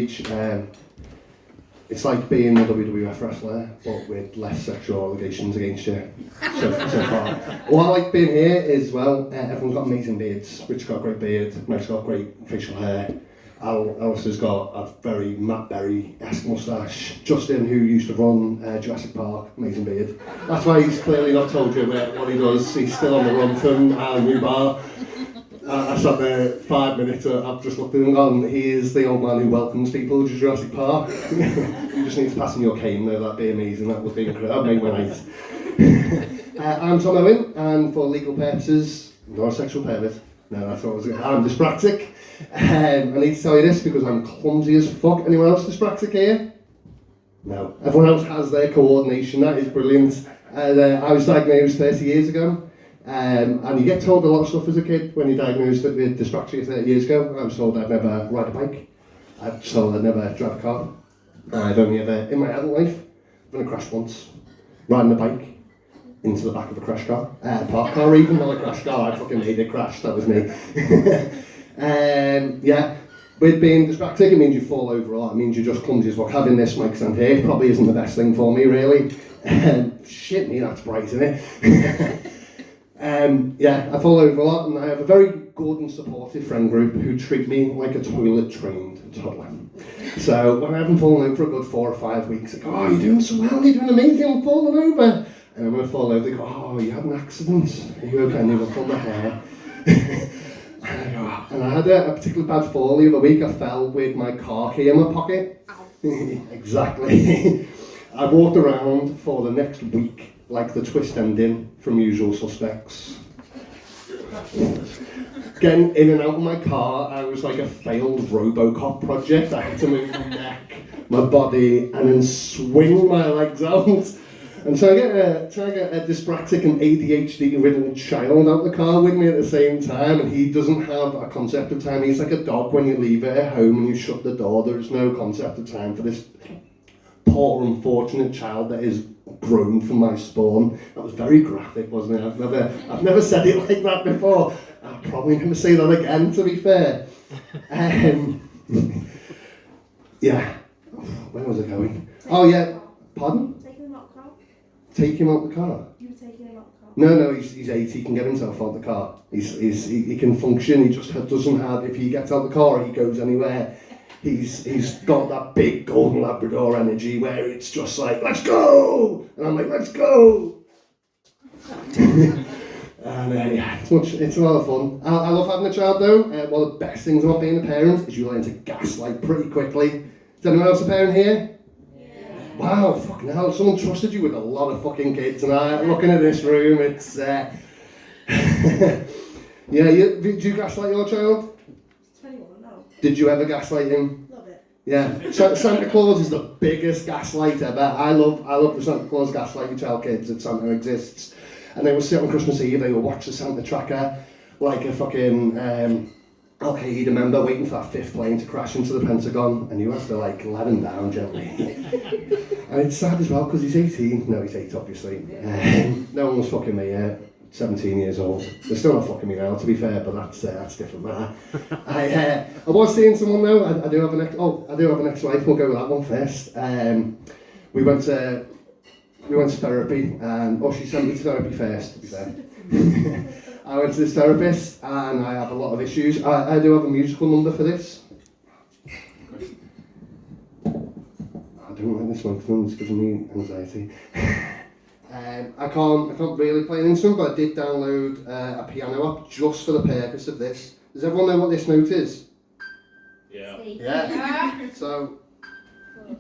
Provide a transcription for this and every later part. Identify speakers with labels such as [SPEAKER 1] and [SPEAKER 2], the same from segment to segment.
[SPEAKER 1] backstage. It's like being a WWF wrestler, but with less sexual allegations against you so far. What I like being here is, well, everyone's got amazing beards. Rich got a great beard, Mike's got great facial hair. Alistair's got a very Matt Berry-esque moustache. Justin, who used to run Jurassic Park, amazing beard. That's why he's clearly not told you what he does. He's still on the run from our new bar. I sat there 5 minutes, I've just looked at him and gone, he is the old man who welcomes people to Jurassic Park. You just need to pass in your cane though, that'd be amazing, that would be incredible, that'd make my night. I'm Tom Owen, and for legal purposes, not a sexual pervert. No, that's what I was going to I'm dyspraxic. I need to tell you this because I'm clumsy as fuck. Anyone else dyspraxic here? No. Everyone else has their coordination, that is brilliant. I was diagnosed 30 years ago. And you get told a lot of stuff as a kid when you're diagnosed with dyspraxia 30 years ago. I was told I'd never ride a bike. I was told I'd never drive a car. I've only ever, in my adult life, I've only crashed once. Riding a bike into the back of a crash car. Park car, even not a crash car. I fucking made it crash, that was me. Yeah, with being dyspraxic, it means you fall over a lot. It means you're just clumsy as fuck. Having this mic stand here probably isn't the best thing for me, really. Shit me, that's bright, isn't it? Yeah, I fall over a lot, and I have a very good and supportive friend group who treat me like a toilet-trained toddler. So when I haven't fallen over for a good 4 or 5 weeks, they go, "Oh, you're doing so well, you're doing amazing, I'm falling over." And when I fall over, they go, "Oh, you had an accident. Are you okay?" And they look on my hair. And I go, and I had a particularly bad fall the other week. I fell with my car key in my pocket. Exactly. I walked around for the next week like the twist ending from Usual Suspects. Getting in and out of my car, I was like a failed Robocop project. I had to move my neck, my body, and then swing my legs out. And so I get a dyspraxic and ADHD-riddled child out the car with me at the same time, and he doesn't have a concept of time. He's like a dog when you leave it at home and you shut the door. There's no concept of time for this poor, unfortunate child that is grown from my spawn. That was very graphic, wasn't it? I've never said it like that before. I'll probably never say that again, to be fair. Yeah. Where was I going? Oh yeah. Pardon?
[SPEAKER 2] Taking him out the car?
[SPEAKER 1] Take him out the car?
[SPEAKER 2] You were taking him out the car?
[SPEAKER 1] No, he's 8, he can get himself out the car. He can function, he just doesn't have, if he gets out the car, he goes anywhere. He's got that big golden Labrador energy where it's just like, "Let's go!" And I'm like, "Let's go!" And yeah, it's a lot of fun. I love having a child though. One of the best things about being a parent is you learn to gaslight pretty quickly. Is anyone else a parent here? Yeah. Wow, fucking hell, someone trusted you with a lot of fucking kids, and looking at this room, it's... Yeah, did you gaslight your child? Did you ever gaslight him?
[SPEAKER 2] Love it.
[SPEAKER 1] Yeah. Santa Claus is the biggest gaslight ever. I love the Santa Claus gaslight you tell kids that Santa exists. And they will sit on Christmas Eve, they will watch the Santa tracker like a fucking Al-Qaeda member waiting for that 5th plane to crash into the Pentagon, and you have to like let him down gently. And it's sad as well because he's 18. No, he's 8 obviously. No one was fucking me yet. 17 years old. They're still not fucking me now, to be fair, but that's different matter. I was seeing someone though. I do have an ex-wife. We'll go with that one first. We went to therapy, and she sent me to therapy first. To be fair, I went to this therapist, and I have a lot of issues. I do have a musical number for this. I don't like this one because it's giving me anxiety. I can't really play an instrument, but I did download a piano app just for the purpose of this. Does everyone know what this note is?
[SPEAKER 3] Yeah.
[SPEAKER 1] Yeah. So,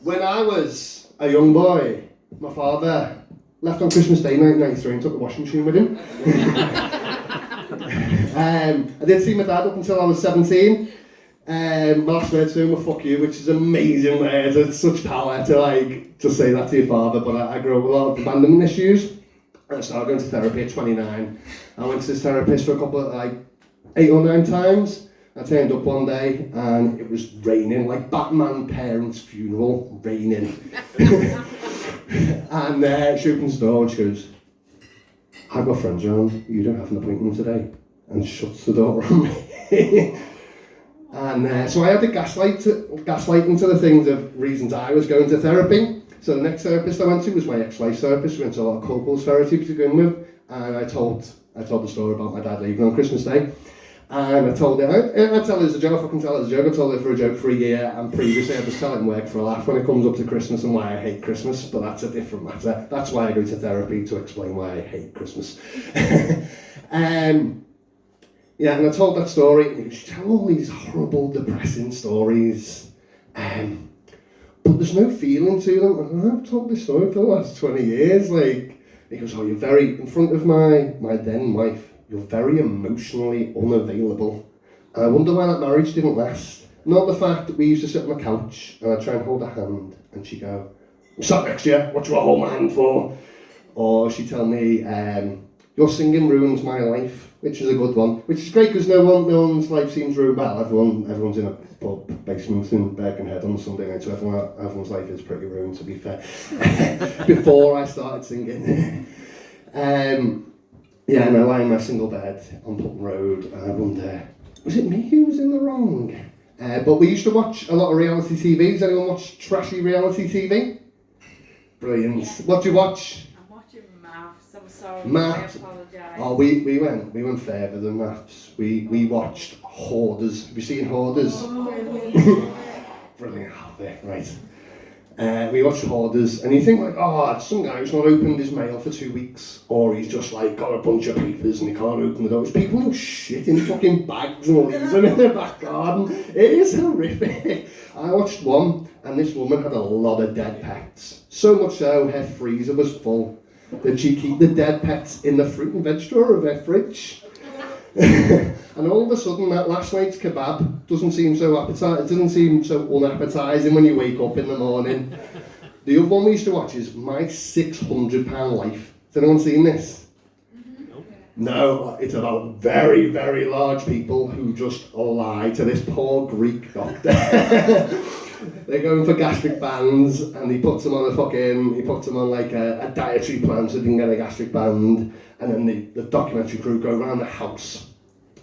[SPEAKER 1] when I was a young boy, my father left on Christmas Day 1993 and took the washing machine with him. I did see my dad up until I was 17. My last word to him was "fuck you," which is an amazing word. It's such power to say that to your father. But I grew up with a lot of abandonment issues. And I started going to therapy at 29. I went to this therapist for a couple of 8 or 9 times. I turned up one day and it was raining, like Batman parents' funeral, raining. And she opens the door and she goes, "I've got friends around, you don't have an appointment today," and shuts the door on me. And so I had to gaslight into the things of reasons I was going to therapy. So the next therapist I went to was my ex-wife's therapist. We went to a lot of couples therapy to begin with, and I told the story about my dad leaving on Christmas Day. And I told her, I tell her as a joke, I fucking tell her as a joke. I told her for a joke for a year, and previously I just tell it in work for a laugh when it comes up to Christmas and why I hate Christmas, but that's a different matter. That's why I go to therapy, to explain why I hate Christmas. Yeah, and I told that story, and she tell all these horrible, depressing stories, but there's no feeling to them. And I've told this story for the last 20 years, like, he goes, oh, you're very, in front of my then wife, you're very emotionally unavailable. And I wonder why that marriage didn't last. Not the fact that we used to sit on the couch, and I'd try and hold her hand, and she'd go, I'm sat next to you, what do I hold my hand for? Or she'd tell me, your singing ruins my life, which is a good one. Which is great because no one's life seems ruined. Well, everyone's in a pub basement in Birkenhead on Sunday night, so everyone's life is pretty ruined, to be fair. Before I started singing. Yeah, and I lie in my single bed on Putney Road, and I wonder, was it me who was in the wrong? But we used to watch a lot of reality TV. Does anyone watch trashy reality TV? Brilliant. Yeah. What do you watch?
[SPEAKER 2] I'm sorry,
[SPEAKER 1] Maths.
[SPEAKER 2] I apologise.
[SPEAKER 1] Oh, we went further than maths. We watched Hoarders. Have you seen Hoarders?
[SPEAKER 2] Oh,
[SPEAKER 1] Brilliant. Right. We watched Hoarders, and you think like, oh, it's some guy who's not opened his mail for 2 weeks, or he's just like got a bunch of papers and he can't open the door. It's people who shit in fucking bags and leave them in their back garden. It is horrific. I watched one, and this woman had a lot of dead pets. So much so, her freezer was full. That she keep the dead pets in the fruit and veg drawer of her fridge. And all of a sudden that last night's kebab doesn't seem so unappetizing when you wake up in the morning. The other one we used to watch is My £600 Life. Has anyone seen this? No, it's about very, very large people who just lie to this poor Greek doctor. They're going for gastric bands, and he puts them on like a dietary plan so they can get a gastric band, and then the documentary crew go around the house,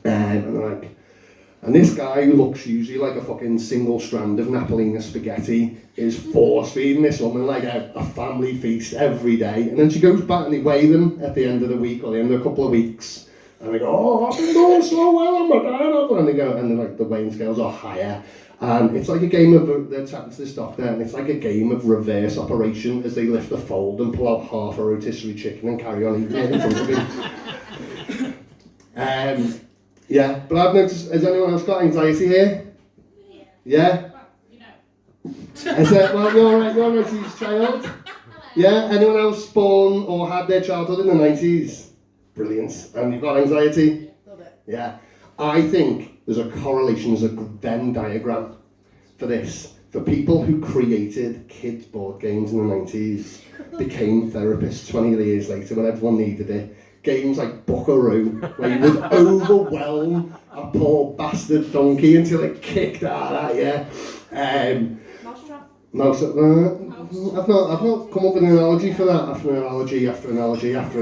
[SPEAKER 1] and they're like, and this guy who looks usually like a fucking single strand of Napolina spaghetti is force feeding this woman like a family feast every day, and then she goes back and they weigh them at the end of the week or the end of a couple of weeks, and they go, oh, I've been doing so well on my diet, and they go, and then like the weighing scales are higher. And it's like a game of, they're chatting to this doctor, and it's like a game of reverse operation as they lift the fold and pull out half a rotisserie chicken and carry on eating it in front of him. Yeah, but I've noticed, has anyone else got anxiety here? Yeah?
[SPEAKER 2] well, you
[SPEAKER 1] know. Well, you're an autistic child. Yeah, anyone else born or had their childhood in the 90s? Brilliant. And you've got anxiety?
[SPEAKER 2] Love it.
[SPEAKER 1] Yeah. I think there's a correlation, there's a Venn diagram for this. For people who created kids' board games in the 90s, became therapists 20 years later when everyone needed it. Games like Buckaroo, where you would overwhelm a poor bastard donkey until it kicked out at you. I've not come up with an analogy for that. After analogy. I've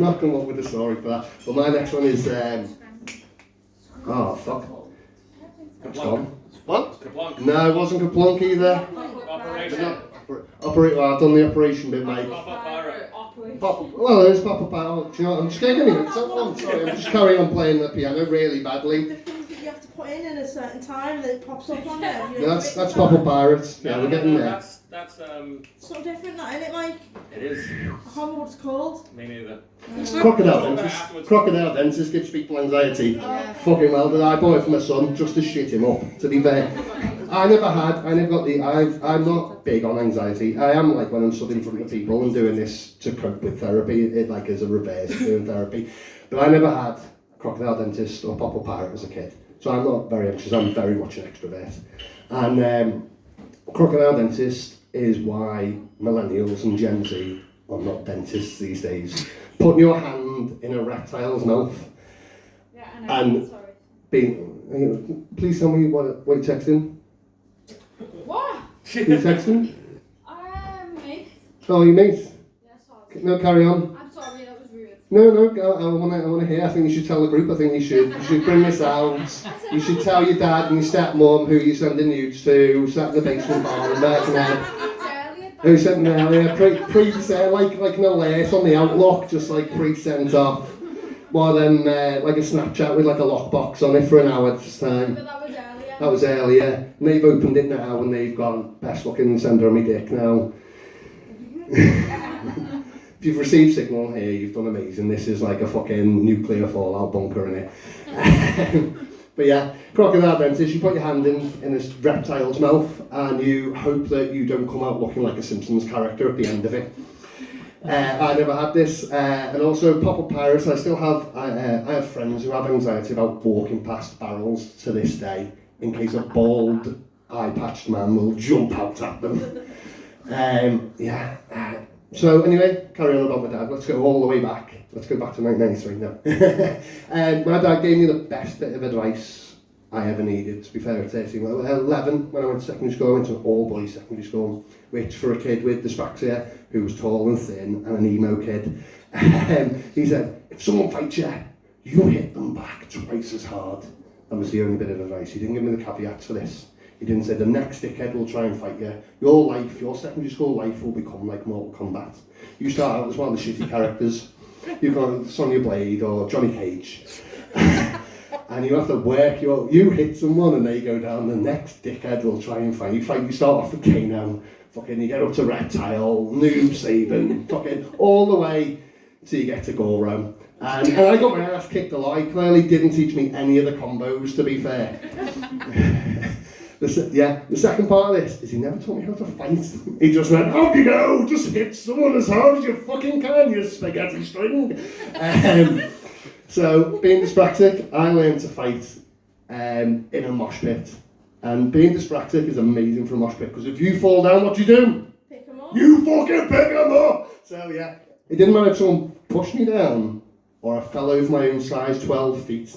[SPEAKER 1] not come up with a story for that. But my next one is oh fuck. What's gone? What?
[SPEAKER 3] Kaplunk.
[SPEAKER 1] No, it wasn't Kaplunk either.
[SPEAKER 3] Operation.
[SPEAKER 1] Well, I've done the operation bit, mate.
[SPEAKER 3] Papa Pirate.
[SPEAKER 1] Well, there's Papa Pirate. Do you know what? I'm just getting it. Sorry, I'm just carrying on playing the piano really badly.
[SPEAKER 4] The things that you have to put in a certain time and it pops up on there.
[SPEAKER 1] Yeah, that's Papa Pirate. Yeah, we're getting there.
[SPEAKER 3] That's
[SPEAKER 4] So different, that, isn't it? Like,
[SPEAKER 3] it is.
[SPEAKER 4] I can't remember what it's called.
[SPEAKER 3] Me neither.
[SPEAKER 1] Crocodile dentist. Crocodile dentist gives people anxiety. Fucking well, but I bought it for my son just to shit him up. To be fair, I'm not big on anxiety. I am like when I'm stood in front of people and doing this to cope with therapy. It like as a reverse doing therapy. But I never had a crocodile dentist or Papa Pirate as a kid, so I'm not very anxious. I'm very much an extrovert, and crocodile dentist is why millennials and Gen Z are not dentists these days. Putting your hand in a reptile's mouth and being, please tell me what you're texting.
[SPEAKER 2] What?
[SPEAKER 1] You're texting?
[SPEAKER 2] Mate.
[SPEAKER 1] Oh, you mate?
[SPEAKER 2] Yeah, sorry.
[SPEAKER 1] No, carry on.
[SPEAKER 2] I'm sorry, that was rude.
[SPEAKER 1] No, I wanna hear. I think you should tell the group. I think you should bring this out. You should tell your dad and your stepmom who you're sending nudes to, sat in the basement bar in Birkenhead. Who sent them earlier, pre-sent, like an alert on the Outlook, just like pre-sent off. One of them, like a Snapchat with like a lockbox on it for an hour's time.
[SPEAKER 2] But that was earlier.
[SPEAKER 1] That was earlier. And they've opened it now and they've gone, best fucking sender on my dick now. If you've received signal here, you've done amazing. This is like a fucking nuclear fallout bunker in it. But yeah, crocodile dentist, you put your hand in this reptile's mouth and you hope that you don't come out looking like a Simpsons character at the end of it. I never had this, and also pop-up pirates. I still have. I have friends who have anxiety about walking past barrels to this day, in case a bald, eye-patched man will jump out at them. So anyway, carry on about my dad. Let's go all the way back. Let's go back to 1993 now. My dad gave me the best bit of advice I ever needed. To be fair, at 13, 11, when I went to secondary school, I went to an all-boys secondary school, which for a kid with dyspraxia, who was tall and thin, and an emo kid, he said, if someone fights you, you hit them back twice as hard. That was the only bit of advice. He didn't give me the caveats for this. He didn't say the next dickhead will try and fight you. Your life, your secondary school life will become like Mortal Kombat. You start out as one of the shitty characters. You've got Sonya Blade or Johnny Cage. And you have to work you hit someone and they go down, the next dickhead will try and fight you. You start off with Kano, fucking you get up to Reptile, Noob Saban, fucking all the way till you get to Goro. And I got my ass kicked a lot. He clearly didn't teach me any of the combos, to be fair. The second part of this is he never taught me how to fight. He just went, off you go, just hit someone as hard as you fucking can, you spaghetti string. So, being dyspraxic, I learned to fight in a mosh pit. And being dyspraxic is amazing for a mosh pit, because if you fall down, what do you do?
[SPEAKER 4] Pick 'em up.
[SPEAKER 1] You fucking pick them up! So yeah, it didn't matter if someone pushed me down, or I fell over my own size 12 feet.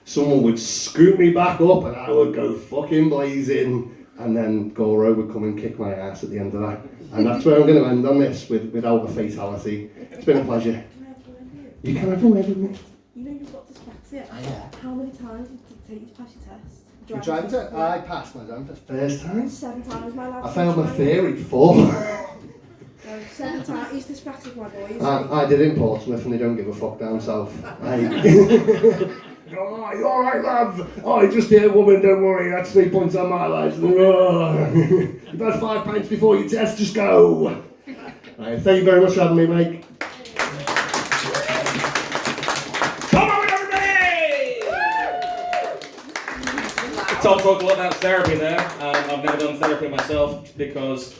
[SPEAKER 1] Someone would scoop me back up and I would go fucking blazing, and then Goro would come and kick my ass at the end of that. And that's where I'm going to end on this, without a fatality. It's been a pleasure. You can have a word with me.
[SPEAKER 4] You know you've got dyspraxia.
[SPEAKER 1] Yeah.
[SPEAKER 4] How many times did it take you to pass your test?
[SPEAKER 1] You driving test? I passed my driving test first time.
[SPEAKER 4] 7 times, my lad.
[SPEAKER 1] I failed my theory 4.
[SPEAKER 4] No, 7 times. He's dyspraxic, my boy.
[SPEAKER 1] I did in Portsmouth and they don't give a fuck down south. Oh, you alright, love? Oh, you just hear woman, don't worry, that's 3 points on my license. Oh. You've had 5 pints before your test, just go. Right, thank you very much for having me, mate.
[SPEAKER 3] Come on, everybody! Tom talked a lot about therapy there. I've never done therapy myself because